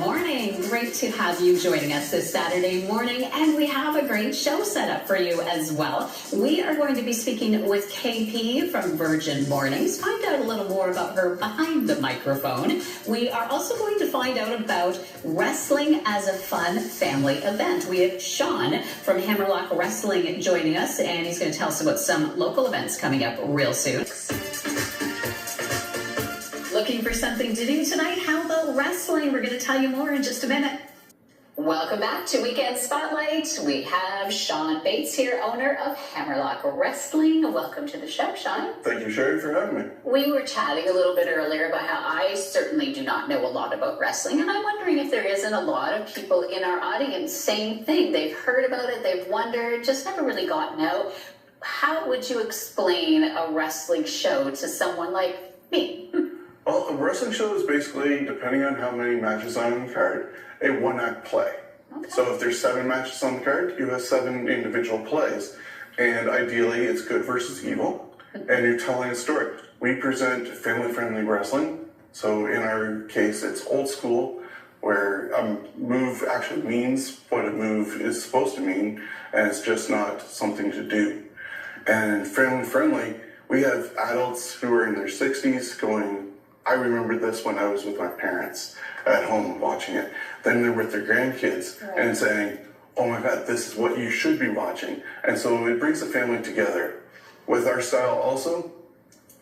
morning. Great to have you joining us this Saturday morning, and we have a great show set up for you as well. We are going to be speaking with KP from Virgin Mornings, find out a little more about her behind the microphone. We are also going to find out about wrestling as a fun family event. We have Shawn from Hammerlock Wrestling joining us, and he's going to tell us about some local events coming up real soon. Looking for something to do tonight? How about wrestling? We're going to tell you more in just a minute. Welcome back to Weekend Spotlight. We have Shawn Bates here, owner of Hammerlock Wrestling. Welcome to the show, Shawn. Thank you, Sherry, for having me. We were chatting a little bit earlier about how I certainly do not know a lot about wrestling, and I'm wondering if there isn't a lot of people in our audience. Same thing. They've heard about it, they've wondered, just never really gotten out. How would you explain a wrestling show to someone like me? Well, a wrestling show is basically, depending on how many matches are on the card, a one-act play. Okay. So if there's 7 matches on the card, you have 7 individual plays. And ideally, it's good versus evil, and you're telling a story. We present family-friendly wrestling. So in our case, it's old school, where a move actually means what a move is supposed to mean, and it's just not something to do. And family-friendly, we have adults who are in their 60s going, I remember this when I was with my parents at home watching it. Then they're with their grandkids and saying, oh my God, this is what you should be watching. And so it brings the family together. With our style also,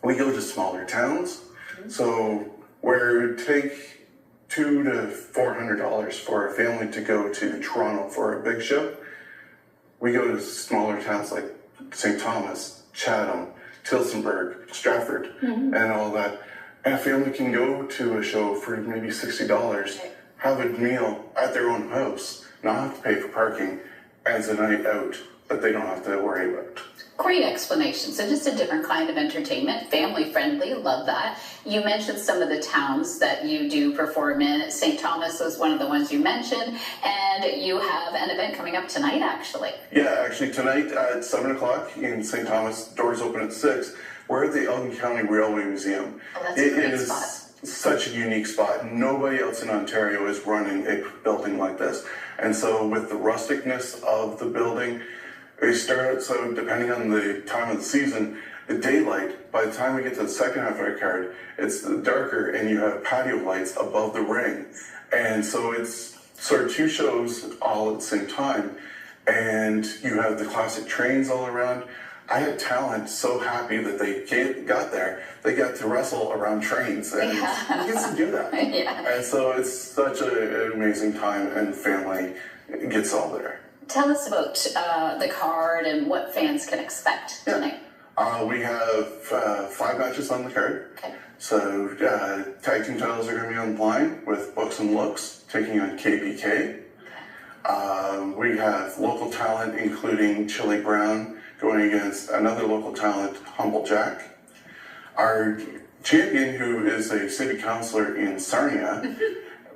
we go to smaller towns. So where it would take $200 to $400 for a family to go to Toronto for a big show, we go to smaller towns like St. Thomas, Chatham, Tillsonburg, Stratford, and all that. And a family can go to a show for maybe $60, have a meal at their own house, not have to pay for parking, and it's a night out that they don't have to worry about. Great explanation. So just a different kind of entertainment, family-friendly, love that. You mentioned some of the towns that you do perform in. St. Thomas was one of the ones you mentioned, and you have an event coming up tonight, actually. Yeah, actually tonight at 7 o'clock in St. Thomas, doors open at 6. We're at the Elgin County Railway Museum. Oh, that's a great spot. Such a unique spot. Nobody else in Ontario is running a building like this. And so with the rusticness of the building, we start out, so depending on the time of the season, the daylight, by the time we get to the second half of our card, it's darker and you have patio lights above the ring. And so it's sort of 2 shows all at the same time. And you have the classic trains all around. I had talent so happy that they got there. They got to wrestle around trains, and who gets to do that? And so it's such an amazing time, and family gets all there. Tell us about the card and what fans can expect tonight. We have 5 matches on the card. Okay. So tag team titles are going to be on the line with Books and Looks taking on KPK. Okay. We have local talent, including Chili Brown, going against another local talent, Humble Jack. Our champion, who is a city councillor in Sarnia,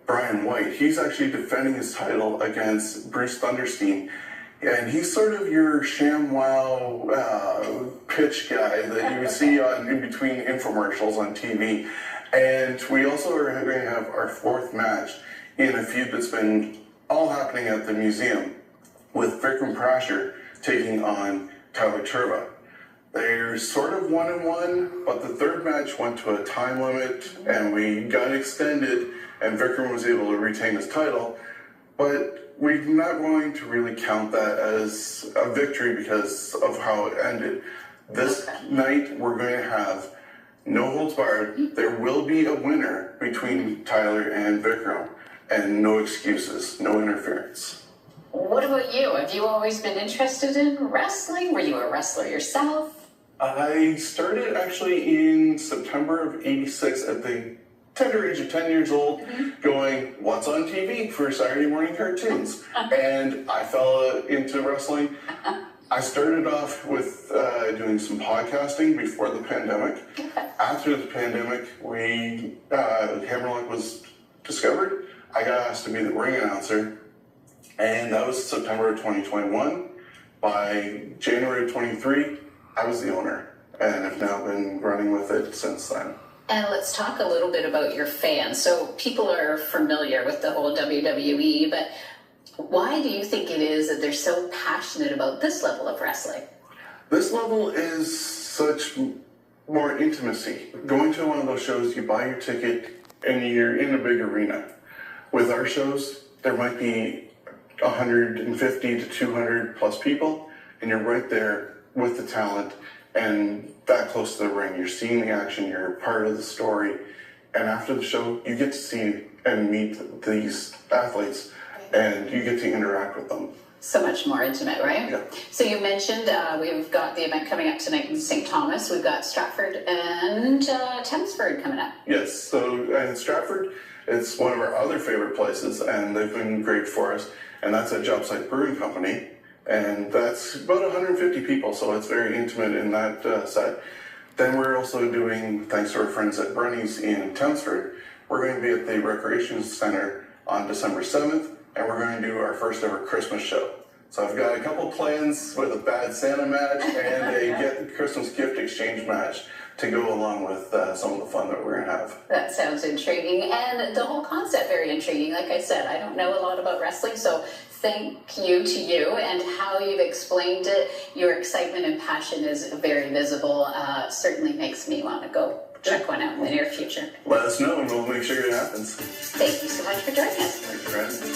Brian White, he's actually defending his title against Bruce Thunderstein. And he's sort of your ShamWow pitch guy that you would see in between infomercials on TV. And we also are going to have our 4th match in a feud that's been all happening at the museum with Vikram Prasher taking on Tyler Turva. They're sort of 1-1, but the 3rd match went to a time limit and we got extended and Vikram was able to retain his title, but we're not going to really count that as a victory because of how it ended. This night we're going to have no holds barred. There will be a winner between Tyler and Vikram and no excuses, no interference. What about you? Have you always been interested in wrestling? Were you a wrestler yourself? I started actually in September of '86 at the tender age of 10 years old, going, what's on TV for Saturday morning cartoons? And I fell into wrestling. I started off with doing some podcasting before the pandemic. After the pandemic, Hammerlock was discovered. I got asked to be the ring announcer. And that was September of 2021. By January of 23, I was the owner and have now been running with it since then. And let's talk a little bit about your fans. So people are familiar with the whole WWE, but why do you think it is that they're so passionate about this level of wrestling? This level is such more intimacy. Going to one of those shows, you buy your ticket and you're in a big arena. With our shows, there might be 150 to 200 plus people, and you're right there with the talent and that close to the ring. You're seeing the action, you're part of the story, and after the show, you get to see and meet these athletes, and you get to interact with them. So much more intimate, right? Yeah. So you mentioned we've got the event coming up tonight in St. Thomas. We've got Stratford and Chelmsford coming up. Yes, so in Stratford, it's one of our other favorite places, and they've been great for us, and that's a Job Site Brewing Company, and that's about 150 people, so it's very intimate in that side. Then we're also doing, thanks to our friends at Brunny's in Chelmsford, we're going to be at the Recreation Center on December 7th, and we're going to do our first ever Christmas show. So I've got a couple plans with a Bad Santa match and a Christmas gift exchange match to go along with some of the fun that we're going to have. That sounds intriguing, and the whole concept very intriguing. Like I said, I don't know a lot about wrestling, so thank you to you and how you've explained it. Your excitement and passion is very visible. Certainly makes me want to go check one out in the near future. Let us know and we'll make sure it happens. Thank you so much for joining us. Thanks for having me.